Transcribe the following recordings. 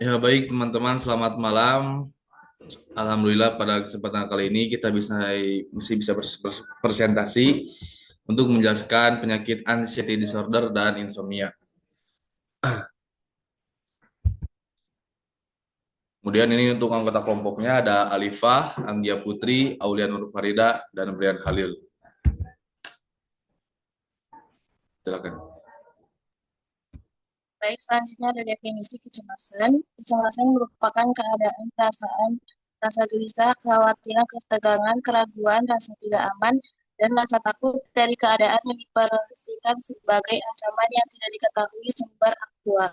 Ya baik teman-teman, selamat malam. Alhamdulillah pada kesempatan kali ini kita masih bisa presentasi untuk menjelaskan penyakit anxiety disorder dan insomnia. Kemudian ini untuk anggota kelompoknya ada Alifah, Anggia Putri, Aulia Nur Farida, dan Brian Halil. Silakan. Baik, selanjutnya ada definisi kecemasan. Kecemasan merupakan keadaan perasaan, rasa gelisah, kekhawatiran, ketegangan, keraguan, rasa tidak aman, dan rasa takut dari keadaan yang dipersepsikan sebagai ancaman yang tidak diketahui sumber aktual.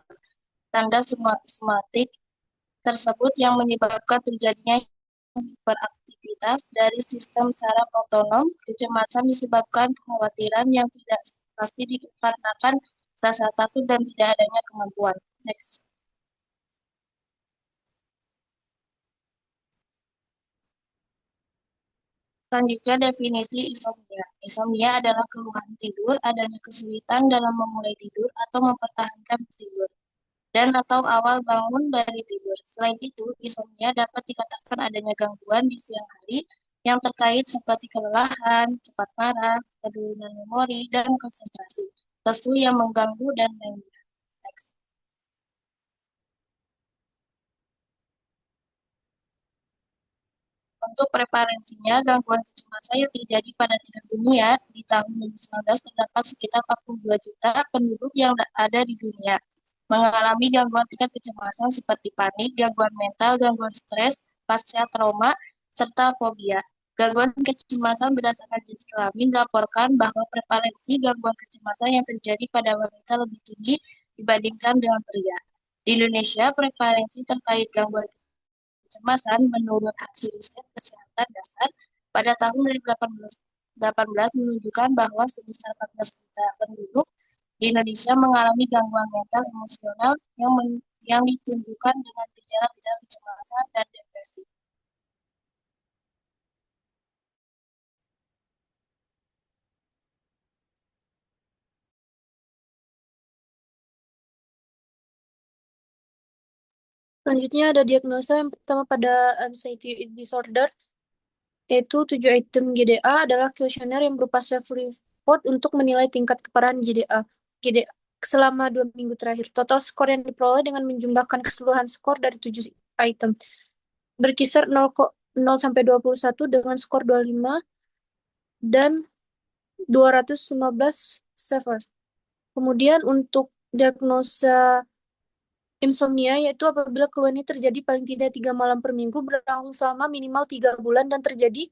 Tanda somatik tersebut yang menyebabkan terjadinya hiperaktivitas dari sistem saraf otonom. Kecemasan disebabkan kekhawatiran yang tidak pasti dikarenakan rasa takut dan tidak adanya kemampuan. Next. Selanjutnya definisi insomnia. Insomnia adalah keluhan tidur, adanya kesulitan dalam memulai tidur atau mempertahankan tidur, dan atau awal bangun dari tidur. Selain itu, insomnia dapat dikatakan adanya gangguan di siang hari yang terkait seperti kelelahan, cepat marah, penurunan memori, dan konsentrasi, lesu yang mengganggu, dan lainnya. Next. Untuk prevalensinya, gangguan kecemasan yang terjadi pada tingkat dunia di tahun 2019 terdapat sekitar 42 juta penduduk yang ada di dunia mengalami gangguan tingkat kecemasan seperti panik, gangguan mental, gangguan stres, pasca trauma, serta fobia. Gangguan kecemasan berdasarkan jenis kelamin dilaporkan bahwa prevalensi gangguan kecemasan yang terjadi pada wanita lebih tinggi dibandingkan dengan pria. Di Indonesia, prevalensi terkait gangguan kecemasan menurut hasil riset kesehatan dasar pada tahun 2018 menunjukkan bahwa sebesar 14 juta penduduk di Indonesia mengalami gangguan mental emosional yang ditunjukkan dengan gejala-gejala kecemasan dan depresi. Selanjutnya ada diagnosa yang pertama pada anxiety disorder, yaitu 7 item GDA adalah kuesioner yang berupa self-report untuk menilai tingkat keparahan GDA. GDA selama 2 minggu terakhir. Total skor yang diperoleh dengan menjumlahkan keseluruhan skor dari 7 item. Berkisar 0 sampai 21 dengan skor 25 dan 215 severe. Kemudian untuk diagnosa insomnia yaitu apabila keluhan ini terjadi paling tidak 3 malam per minggu berlangsung selama minimal 3 bulan dan terjadi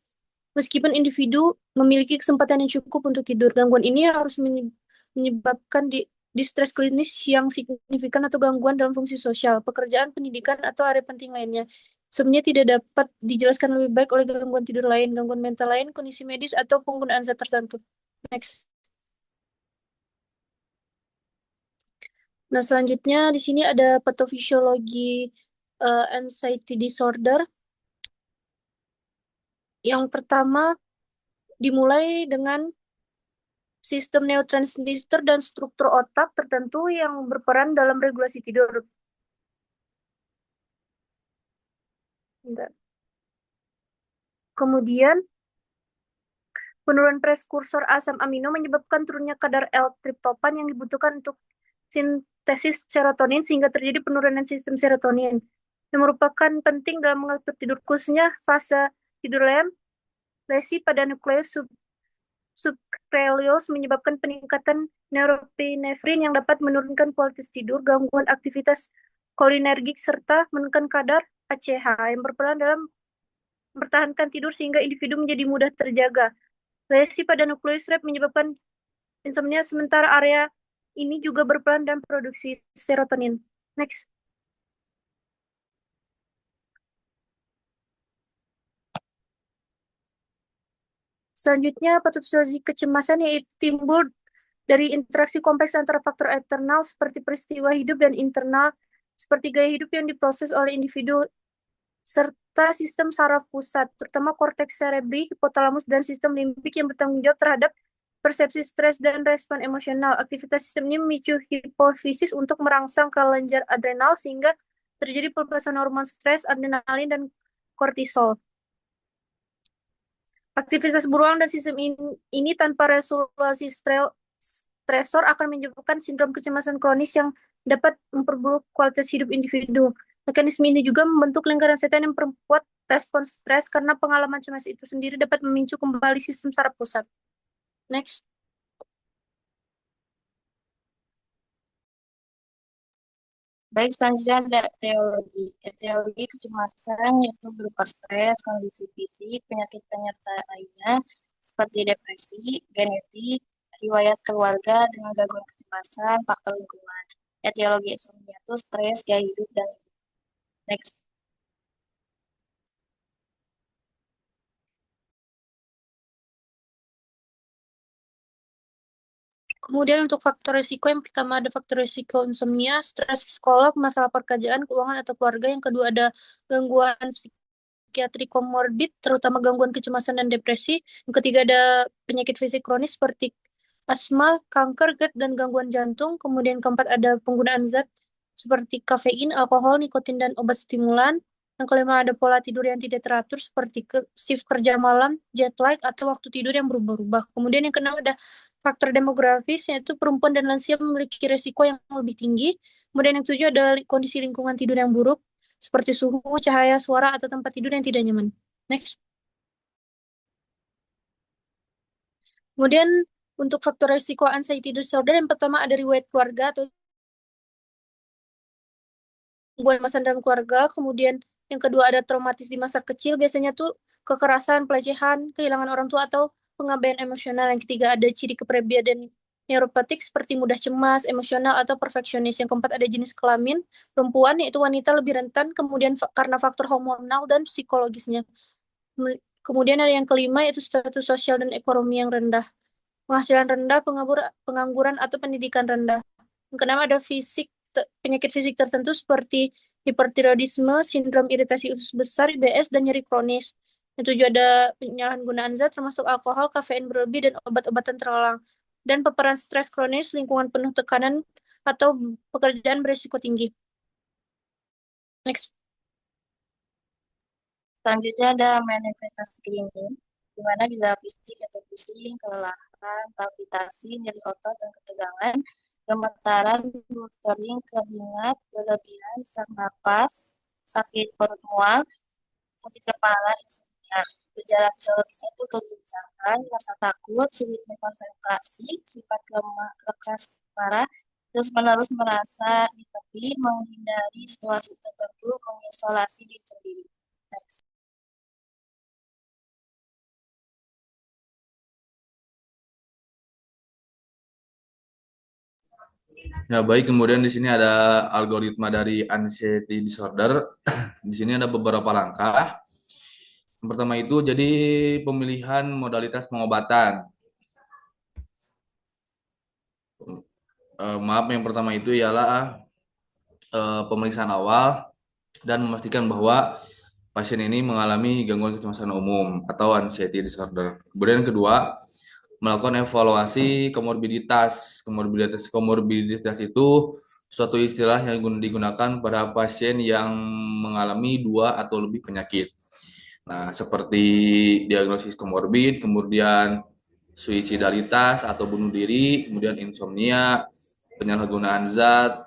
meskipun individu memiliki kesempatan yang cukup untuk tidur. Gangguan ini harus menyebabkan distres klinis yang signifikan atau gangguan dalam fungsi sosial, pekerjaan, pendidikan, atau area penting lainnya. Insomnia tidak dapat dijelaskan lebih baik oleh gangguan tidur lain, gangguan mental lain, kondisi medis, atau penggunaan zat tertentu. Next. Nah, selanjutnya di sini ada patofisiologi anxiety disorder. Yang pertama dimulai dengan sistem neurotransmitter dan struktur otak tertentu yang berperan dalam regulasi tidur. Bentar. Kemudian, penurunan prekursor asam amino menyebabkan turunnya kadar L-triptopan yang dibutuhkan untuk sintesis serotonin sehingga terjadi penurunan sistem serotonin yang merupakan penting dalam mengatur tidur, khususnya fase tidur REM. Lesi pada nukleus subclavius menyebabkan peningkatan norepinefrin yang dapat menurunkan kualitas tidur, gangguan aktivitas kolinergik, serta menurunkan kadar ACH yang berperan dalam mempertahankan tidur sehingga individu menjadi mudah terjaga. Lesi pada nukleus REM menyebabkan insomnia, sementara area ini juga berperan dalam produksi serotonin. Next. Selanjutnya, patofisiologi kecemasan yaitu timbul dari interaksi kompleks antara faktor eksternal seperti peristiwa hidup dan internal seperti gaya hidup yang diproses oleh individu serta sistem saraf pusat, terutama korteks cerebri, hipotalamus, dan sistem limbik yang bertanggung jawab terhadap persepsi stres dan respon emosional. Aktivitas sistem ini memicu hipofisis untuk merangsang kelenjar adrenal sehingga terjadi pelepasan hormon stres, adrenalin, dan kortisol. Aktivitas berulang dan sistem ini tanpa resolusi stresor akan menyebabkan sindrom kecemasan kronis yang dapat memperburuk kualitas hidup individu. Mekanisme ini juga membentuk lingkaran setan yang memperkuat respons stres karena pengalaman cemas itu sendiri dapat memicu kembali sistem saraf pusat. Next. Baik, selanjutnya ada etiologi. Etiologi kecemasan yaitu berupa stres, kondisi fisik, penyakit penyerta lainnya, seperti depresi, genetik, riwayat keluarga dengan gangguan kecemasan, faktor lingkungan. Etiologi insomnia itu stres, gaya hidup, dan next. Kemudian untuk faktor risiko, yang pertama ada faktor risiko insomnia, stres sekolah, masalah pekerjaan, keuangan, atau keluarga. Yang kedua ada gangguan psikiatri komorbid, terutama gangguan kecemasan dan depresi. Yang ketiga ada penyakit fisik kronis seperti asma, kanker, GERD, dan gangguan jantung. Kemudian keempat ada penggunaan zat seperti kafein, alkohol, nikotin, dan obat stimulan. Yang kelima ada pola tidur yang tidak teratur seperti shift kerja malam, jet lag, atau waktu tidur yang berubah-ubah. Kemudian yang keenam ada faktor demografis, yaitu perempuan dan lansia memiliki resiko yang lebih tinggi. Kemudian yang tujuh ada kondisi lingkungan tidur yang buruk, seperti suhu, cahaya, suara, atau tempat tidur yang tidak nyaman. Next. Kemudian untuk faktor resiko anxiety disorder, yang pertama ada riwayat keluarga atau gangguan masa dalam keluarga. Kemudian yang kedua ada traumatis di masa kecil, biasanya tuh kekerasan, pelecehan, kehilangan orang tua, atau pengabaian emosional. Yang ketiga ada ciri kepribadian neuropatik seperti mudah cemas, emosional, atau perfeksionis. Yang keempat ada jenis kelamin perempuan, yaitu wanita lebih rentan, kemudian karena faktor hormonal dan psikologisnya. Kemudian ada yang kelima yaitu status sosial dan ekonomi yang rendah, penghasilan rendah, pengangguran, atau pendidikan rendah. Yang keenam ada penyakit fisik tertentu seperti hipertiroidisme, sindrom iritasi usus besar, IBS, dan nyeri kronis. Yang tujuh ada penyalahgunaan zat termasuk alkohol, kafein berlebih, dan obat-obatan terlarang. Dan paparan stres kronis, lingkungan penuh tekanan, atau pekerjaan berisiko tinggi. Next. Selanjutnya ada manifestasi klinis, di mana gejala fisik atau pusing, kelelahan, palpitasi, nyeri otot, dan ketegangan, gemetaran, mulut kering, keringat, berlebihan, sesak napas, sakit perut mual, sakit kepala, insomnia. Gejala fisiologisnya itu kegelisahan, rasa takut, sulit berkonsentrasi, sifat lemah, lekas parah, terus-menerus merasa ditepi, menghindari situasi tertentu, mengisolasi diri sendiri. Next. Ya, baik. Kemudian di sini ada algoritma dari anxiety disorder. Di sini ada beberapa langkah. Yang pertama itu jadi pemilihan modalitas pengobatan. Maaf, yang pertama itu ialah pemeriksaan awal dan memastikan bahwa pasien ini mengalami gangguan kecemasan umum atau anxiety disorder. Kemudian yang kedua, melakukan evaluasi komorbiditas. Komorbiditas itu suatu istilah yang digunakan pada pasien yang mengalami dua atau lebih penyakit. Nah, seperti diagnosis komorbid, kemudian suicidalitas atau bunuh diri, kemudian insomnia, penyalahgunaan zat,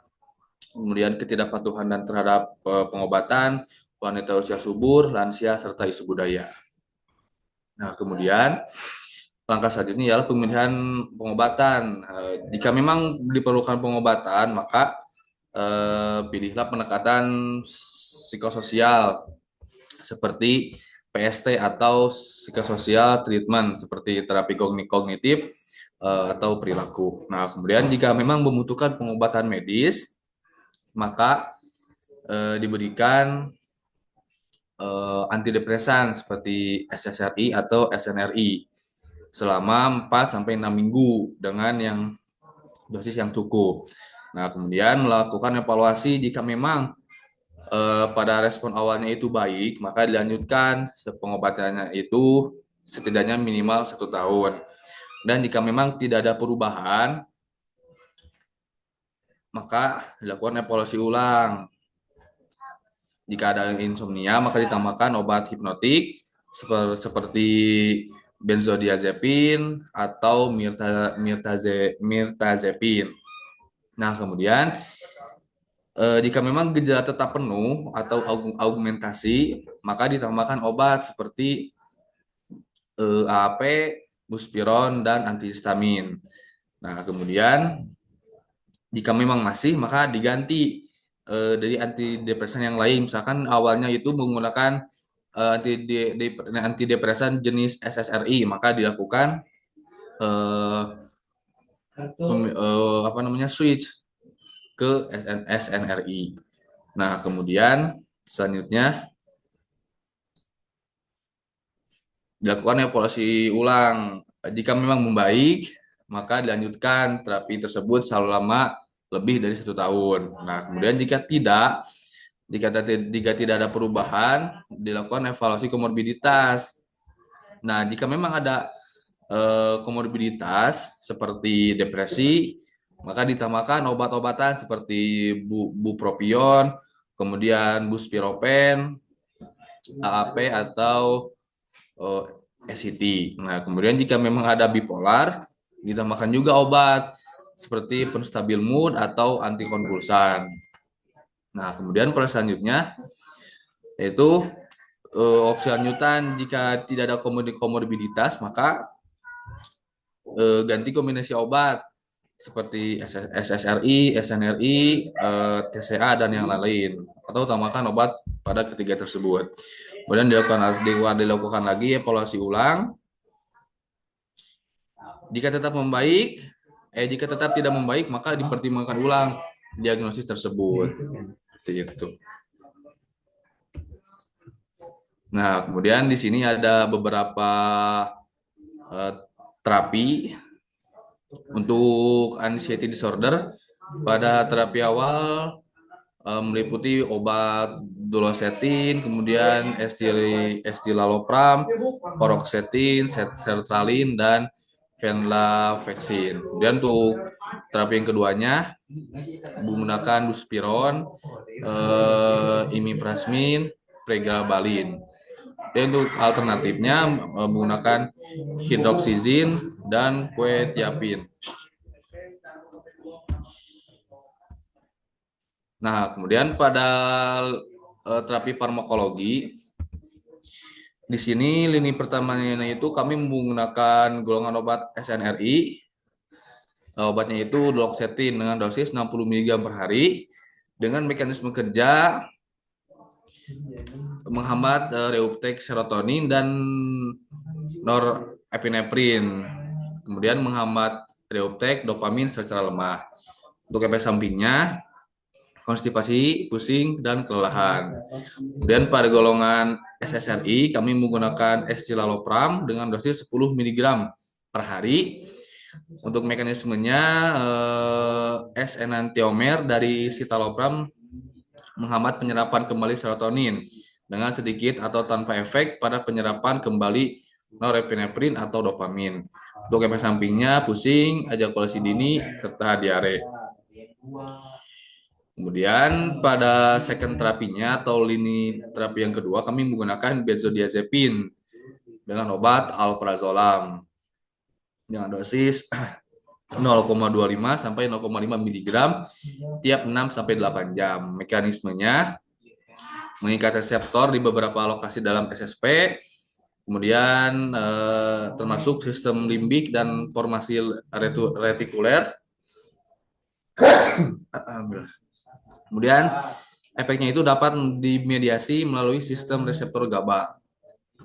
kemudian ketidakpatuhan dan terhadap pengobatan, wanita usia subur, lansia, serta isu budaya. Nah, kemudian langkah selanjutnya ialah pemilihan pengobatan. Jika memang diperlukan pengobatan, maka pilihlah pendekatan psikososial seperti PST atau psikososial treatment seperti terapi kognitif atau perilaku. Nah, kemudian jika memang membutuhkan pengobatan medis, maka diberikan antidepresan seperti SSRI atau SNRI selama 4-6 minggu dengan yang dosis yang cukup. Nah, kemudian melakukan evaluasi jika memang pada respon awalnya itu baik, maka dilanjutkan pengobatannya itu setidaknya minimal 1 tahun. Dan jika memang tidak ada perubahan, maka dilakukan evaluasi ulang. Jika ada insomnia, maka ditambahkan obat hipnotik seperti benzodiazepin atau mirtazepin. Nah, kemudian jika memang gejala tetap penuh atau augmentasi, maka ditambahkan obat seperti AAP, buspiron, dan antihistamin. Nah, kemudian jika memang masih, maka diganti dari antidepresan yang lain. Misalkan awalnya itu menggunakan antidepresan jenis SSRI, maka dilakukan switch ke SNRI. Nah, kemudian selanjutnya dilakukan evaluasi ulang. Jika memang membaik, maka dilanjutkan terapi tersebut selama lebih dari 1 tahun. Nah, kemudian jika tidak ada perubahan, dilakukan evaluasi komorbiditas. Nah, jika memang ada komorbiditas seperti depresi, maka ditambahkan obat-obatan seperti bupropion, kemudian buspiropen, AAP atau SCT. Nah, kemudian jika memang ada bipolar, ditambahkan juga obat seperti penstabil mood atau antikonvulsan. Nah, kemudian pada selanjutnya yaitu opsi lanjutan jika tidak ada komorbiditas, maka ganti kombinasi obat seperti SSRI, SNRI, TCA, dan yang lain, atau tambahkan obat pada ketiga tersebut. Kemudian dilakukan lagi evaluasi ulang. Jika tetap tidak membaik, maka dipertimbangkan ulang diagnosis tersebut. Seperti itu. Nah, kemudian di sini ada beberapa terapi untuk anxiety disorder. Pada terapi awal meliputi obat duloxetin, kemudian escitalopram, paroxetin, sertralin, dan venlafaxine. Kemudian untuk terapi yang keduanya menggunakan buspiron, imiprazmin, pregabalin. Dan untuk alternatifnya menggunakan hidroksizin dan quetiapin. Nah, kemudian pada terapi farmakologi, di sini lini pertamanya itu kami menggunakan golongan obat SNRI. Obatnya itu duloxetin dengan dosis 60 mg per hari dengan mekanisme kerja menghambat reuptake serotonin dan norepinefrin, kemudian menghambat reuptake dopamin secara lemah. Untuk efek sampingnya konstipasi, pusing, dan kelelahan. Kemudian pada golongan SSRI kami menggunakan escitalopram dengan dosis 10 mg per hari. Untuk mekanismenya S-enantiomer dari citalopram menghambat penyerapan kembali serotonin dengan sedikit atau tanpa efek pada penyerapan kembali norepinefrin atau dopamin. Untuk efek sampingnya pusing, ejakulasi dini, serta diare. Kemudian pada second terapinya atau lini terapi yang kedua kami menggunakan benzodiazepin dengan obat alprazolam dengan dosis 0,25 sampai 0,5 mg tiap 6 sampai 8 jam. Mekanismenya mengikat reseptor di beberapa lokasi dalam SSP, kemudian termasuk sistem limbik dan formasi retikuler. Kemudian efeknya itu dapat dimediasi melalui sistem reseptor GABA.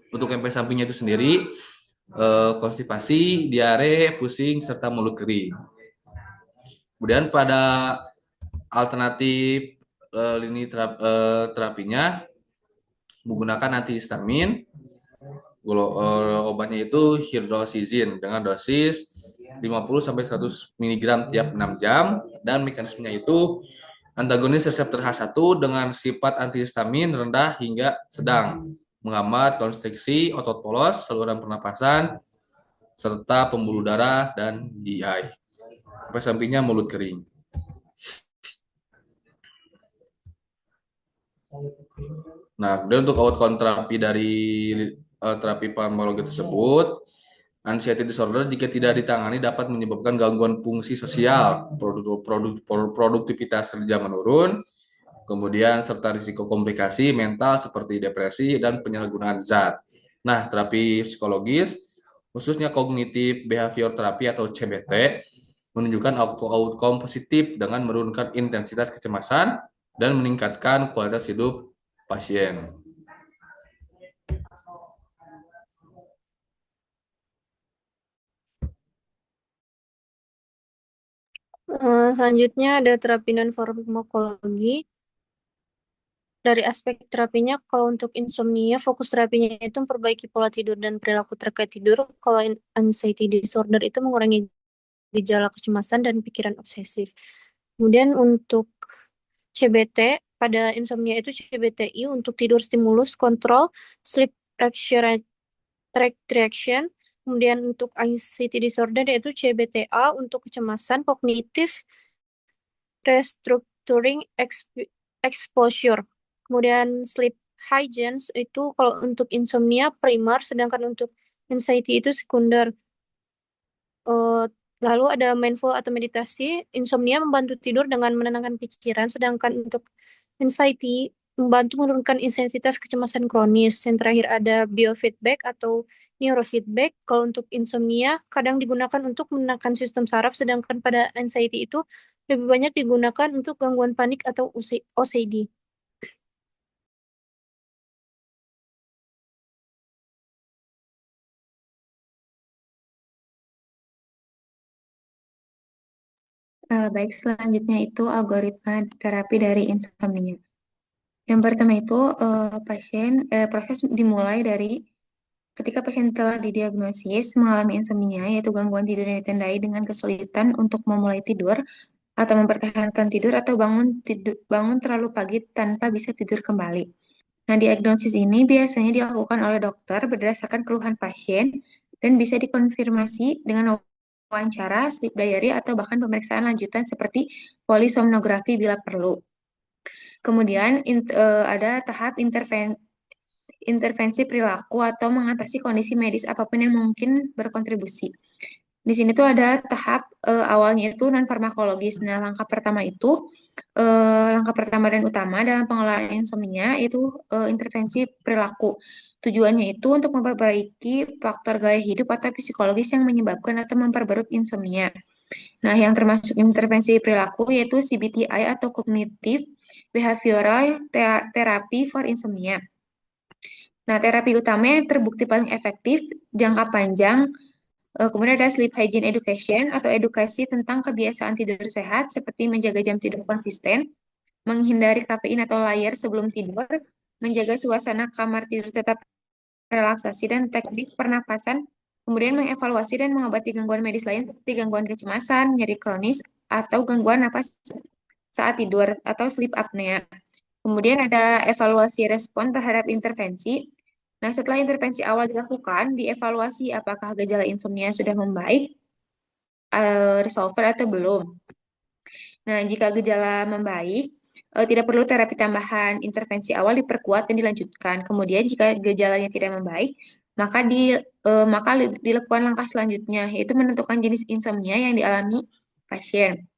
Untuk efek sampingnya itu sendiri konstipasi, diare, pusing, serta mulut kering. Kemudian pada alternatif lini terapinya menggunakan antihistamin. Obatnya itu hidroksizin dengan dosis 50 sampai 100 mg tiap 6 jam, dan mekanismenya itu antagonis reseptor H1 dengan sifat antihistamin rendah hingga sedang, menghambat konstriksi otot polos, saluran pernapasan, serta pembuluh darah dan GI. Efek sampingnya mulut kering. Nah, kemudian untuk outcome terapi dari terapi farmakologi tersebut, anxiety disorder jika tidak ditangani dapat menyebabkan gangguan fungsi sosial, produktivitas kerja menurun, kemudian serta risiko komplikasi mental seperti depresi dan penyalahgunaan zat. Nah, terapi psikologis, khususnya kognitif behavior terapi atau CBT, menunjukkan outcome positif dengan menurunkan intensitas kecemasan dan meningkatkan kualitas hidup pasien. Selanjutnya ada terapi non farmakologi. Dari aspek terapinya, kalau untuk insomnia, fokus terapinya itu memperbaiki pola tidur dan perilaku terkait tidur. Kalau anxiety disorder itu mengurangi gejala kecemasan dan pikiran obsesif. Kemudian untuk CBT, pada insomnia itu CBTI untuk tidur stimulus, kontrol, sleep reaction. Kemudian untuk anxiety disorder yaitu CBTA untuk kecemasan kognitif, restructuring exposure. Kemudian sleep hygiene itu kalau untuk insomnia primar, sedangkan untuk anxiety itu sekunder. Eh, Lalu ada mindful atau meditasi. Insomnia membantu tidur dengan menenangkan pikiran, sedangkan untuk anxiety membantu menurunkan intensitas kecemasan kronis. Yang terakhir ada biofeedback atau neurofeedback. Kalau untuk insomnia kadang digunakan untuk menenangkan sistem saraf, sedangkan pada anxiety itu lebih banyak digunakan untuk gangguan panik atau OCD. Baik, selanjutnya itu algoritma terapi dari insomnia. Yang pertama itu proses dimulai dari ketika pasien telah didiagnosis mengalami insomnia, yaitu gangguan tidur yang ditandai dengan kesulitan untuk memulai tidur atau mempertahankan tidur atau bangun terlalu pagi tanpa bisa tidur kembali. Nah, diagnosis ini biasanya dilakukan oleh dokter berdasarkan keluhan pasien dan bisa dikonfirmasi dengan wawancara, sleep diary, atau bahkan pemeriksaan lanjutan seperti polisomnografi bila perlu. Kemudian ada tahap intervensi perilaku atau mengatasi kondisi medis apapun yang mungkin berkontribusi. Di sini tuh ada tahap awalnya itu non farmakologis. Nah, langkah pertama dan utama dalam pengelolaan insomnia itu intervensi perilaku. Tujuannya itu untuk memperbaiki faktor gaya hidup atau psikologis yang menyebabkan atau memperburuk insomnia. Nah, yang termasuk intervensi perilaku yaitu CBTI atau Cognitive Behavioral Therapy for Insomnia. Nah, terapi utama yang terbukti paling efektif jangka panjang, kemudian ada sleep hygiene education atau edukasi tentang kebiasaan tidur sehat seperti menjaga jam tidur konsisten, menghindari kafein atau layar sebelum tidur, menjaga suasana kamar tidur tetap relaksasi dan teknik pernapasan, kemudian mengevaluasi dan mengobati gangguan medis lain seperti gangguan kecemasan, nyeri kronis, atau gangguan napas saat tidur atau sleep apnea. Kemudian ada evaluasi respon terhadap intervensi. Nah, setelah intervensi awal dilakukan, dievaluasi apakah gejala insomnia sudah membaik, resolver atau belum. Nah, jika gejala membaik, tidak perlu terapi tambahan. Intervensi awal diperkuat dan dilanjutkan. Kemudian jika gejalanya tidak membaik, maka dilakukan langkah selanjutnya, yaitu menentukan jenis insomnia yang dialami pasien.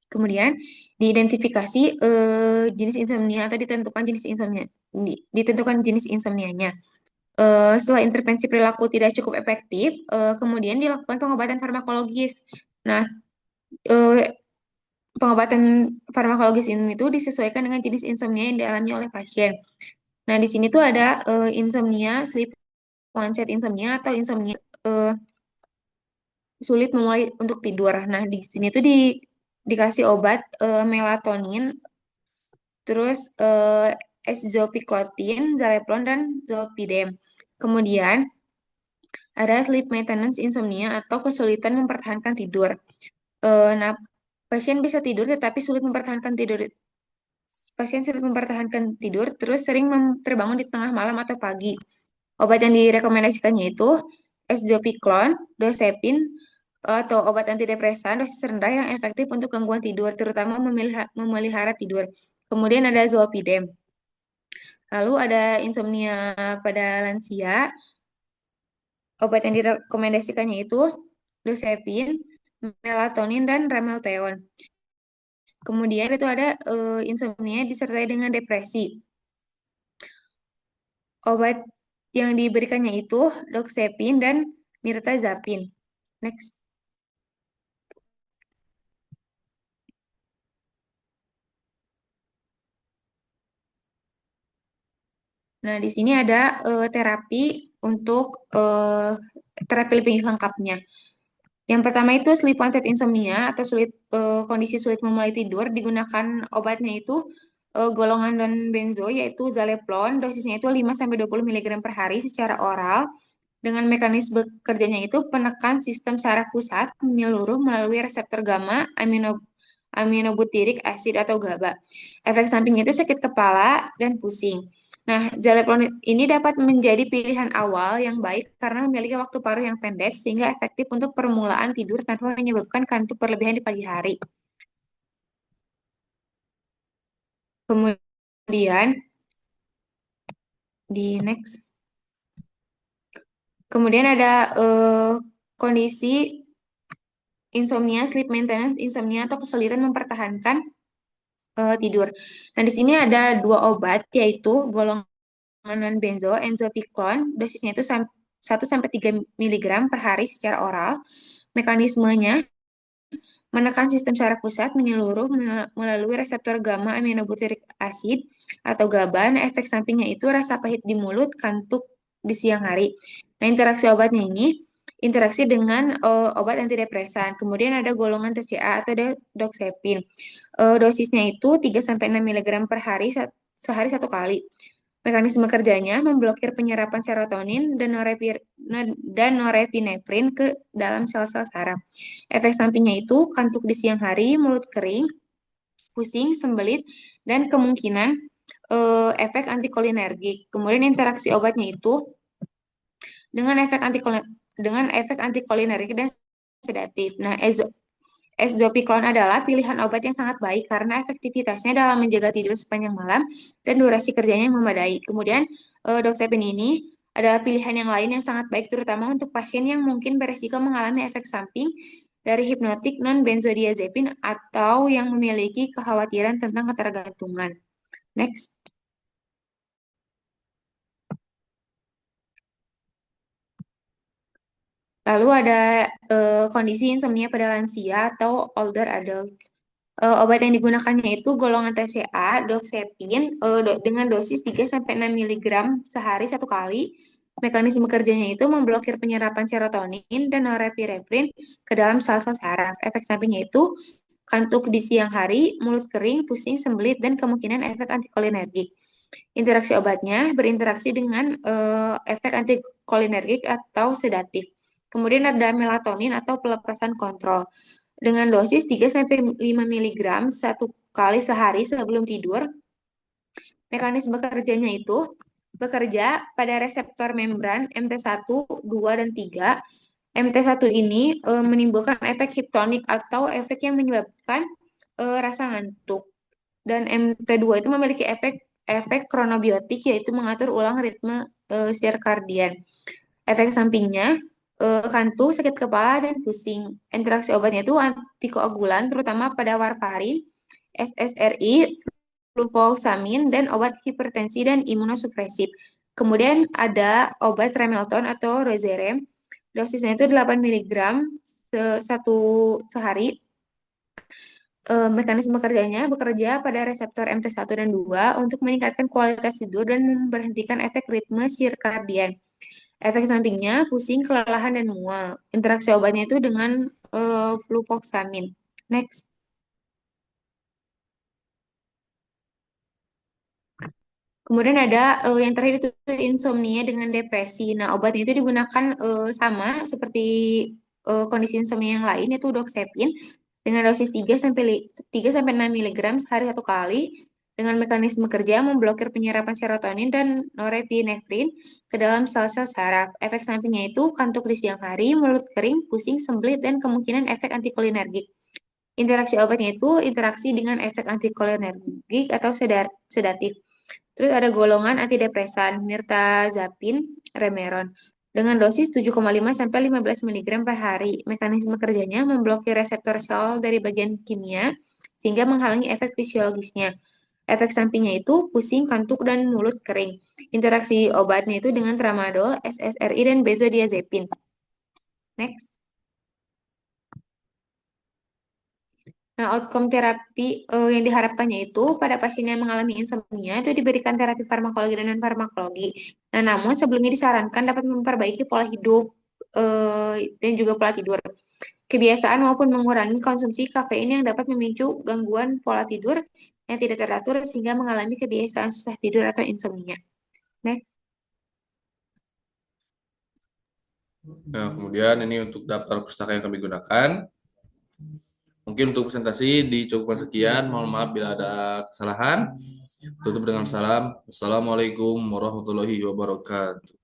Kemudian diidentifikasi jenis insomnia atau ditentukan jenis insomnianya. Setelah intervensi perilaku tidak cukup efektif, kemudian dilakukan pengobatan farmakologis. Nah, pengobatan farmakologis ini itu disesuaikan dengan jenis insomnia yang dialami oleh pasien. Nah, di sini tuh ada insomnia, sleep onset insomnia atau insomnia sulit memulai untuk tidur. Nah, di sini tuh dikasih obat melatonin, terus S-zopiclotin, zaleplon, dan zolpidem. Kemudian ada sleep maintenance insomnia atau kesulitan mempertahankan tidur. Nah, pasien bisa tidur tetapi sulit mempertahankan tidur. Pasien sulit mempertahankan tidur, terus sering terbangun di tengah malam atau pagi. Obat yang direkomendasikannya itu S-zopiclone, dosepin, atau obat antidepresan dosis rendah yang efektif untuk gangguan tidur, terutama memelihara tidur. Kemudian ada zolpidem. Lalu ada insomnia pada lansia. Obat yang direkomendasikannya itu dosepin, melatonin, dan ramelteon. Kemudian itu ada insomnia disertai dengan depresi. Obat yang diberikannya itu doxepin dan mirtazapin. Next. Nah, di sini ada terapi untuk terapi lebih lengkapnya. Yang pertama itu sleep onset insomnia atau kondisi sulit memulai tidur, digunakan obatnya itu golongan non benzo yaitu zaleplon, dosisnya itu 5-20 mg per hari secara oral. Dengan mekanisme kerjanya itu penekan sistem saraf pusat menyeluruh melalui reseptor gamma aminobutiric acid atau GABA. Efek sampingnya itu sakit kepala dan pusing. Nah, zaleplon ini dapat menjadi pilihan awal yang baik karena memiliki waktu paruh yang pendek sehingga efektif untuk permulaan tidur tanpa menyebabkan kantuk berlebihan di pagi hari. Kemudian di next. Kemudian ada kondisi insomnia, sleep maintenance insomnia atau kesulitan mempertahankan tidur. Nah, di sini ada 2 obat yaitu golongan non benzo, enzopiclone, dosisnya itu 1-3 mg per hari secara oral. Mekanismenya menekan sistem saraf pusat menyeluruh melalui reseptor gamma aminobutyric acid atau GABA. Nah, efek sampingnya itu rasa pahit di mulut, kantuk di siang hari. Nah, interaksi obatnya ini interaksi dengan obat antidepresan. Kemudian ada golongan TCA atau doxepin. Dosisnya itu 3-6 mg per hari sehari 1 kali. Mekanisme kerjanya memblokir penyerapan serotonin dan norepinefrin ke dalam sel-sel saraf. Efek sampingnya itu kantuk di siang hari, mulut kering, pusing, sembelit, dan kemungkinan efek antikolinergik. Kemudian interaksi obatnya itu dengan efek antikolinergik dan sedatif. Nah, Esdopiklon adalah pilihan obat yang sangat baik karena efektivitasnya dalam menjaga tidur sepanjang malam dan durasi kerjanya yang memadai. Kemudian, doxepin ini adalah pilihan yang lain yang sangat baik terutama untuk pasien yang mungkin beresiko mengalami efek samping dari hipnotik non-benzodiazepin atau yang memiliki kekhawatiran tentang ketergantungan. Next. Lalu ada kondisi insomnia pada lansia atau older adult. Obat yang digunakannya itu golongan TCA, doxepin, dengan dosis 3-6 mg sehari 1 kali. Mekanisme kerjanya itu memblokir penyerapan serotonin dan norepinefrin ke dalam sel-sel saraf. Efek sampingnya itu kantuk di siang hari, mulut kering, pusing, sembelit, dan kemungkinan efek antikolinergik. Interaksi obatnya berinteraksi dengan efek antikolinergik atau sedatif. Kemudian ada melatonin atau pelepasan kontrol dengan dosis 3-5 mg 1 kali sehari sebelum tidur. Mekanisme kerjanya itu bekerja pada reseptor membran MT1, 2, dan 3. MT1 ini menimbulkan efek hipnotik atau efek yang menyebabkan rasa ngantuk. Dan MT2 itu memiliki efek kronobiotik yaitu mengatur ulang ritme sirkadian. Efek sampingnya kantuk, sakit kepala, dan pusing. Interaksi obatnya itu antikoagulan, terutama pada warfarin, SSRI, fluvoxamine, dan obat hipertensi dan imunosupresif. Kemudian ada obat Ramelton atau Rozerem, dosisnya itu 8 mg sehari. Mekanisme kerjanya bekerja pada reseptor MT1 dan 2 untuk meningkatkan kualitas tidur dan memberhentikan efek ritme sirkadian. Efek sampingnya pusing, kelelahan, dan mual. Interaksi obatnya itu dengan fluvoxamine. Next. Kemudian ada yang terakhir itu insomnia dengan depresi. Nah, obatnya itu digunakan sama seperti kondisi insomnia yang lain, yaitu doxepin dengan dosis 3-6 mg sehari 1 kali dengan mekanisme kerja memblokir penyerapan serotonin dan norepinefrin ke dalam sel-sel saraf. Efek sampingnya itu kantuk di siang hari, mulut kering, pusing, sembelit, dan kemungkinan efek antikolinergik. Interaksi obatnya itu interaksi dengan efek antikolinergik atau sedatif. Terus ada golongan antidepresan, mirtazapin, Remeron. Dengan dosis 7,5 sampai 15 mg per hari. Mekanisme kerjanya memblokir reseptor sel dari bagian kimia sehingga menghalangi efek fisiologisnya. Efek sampingnya itu pusing, kantuk, dan mulut kering. Interaksi obatnya itu dengan tramadol, SSRI, dan benzodiazepin. Next. Nah, outcome terapi yang diharapkannya itu pada pasien yang mengalami insomnia itu diberikan terapi farmakologi dan non-farmakologi. Nah, namun sebelumnya disarankan dapat memperbaiki pola hidup dan juga pola tidur. Kebiasaan maupun mengurangi konsumsi kafein yang dapat memicu gangguan pola tidur yang tidak teratur sehingga mengalami kebiasaan susah tidur atau insomnia. Next. Nah, kemudian ini untuk daftar pustaka yang kami gunakan. Mungkin untuk presentasi dicukupkan sekian. Mohon maaf bila ada kesalahan. Tutup dengan salam. Assalamualaikum warahmatullahi wabarakatuh.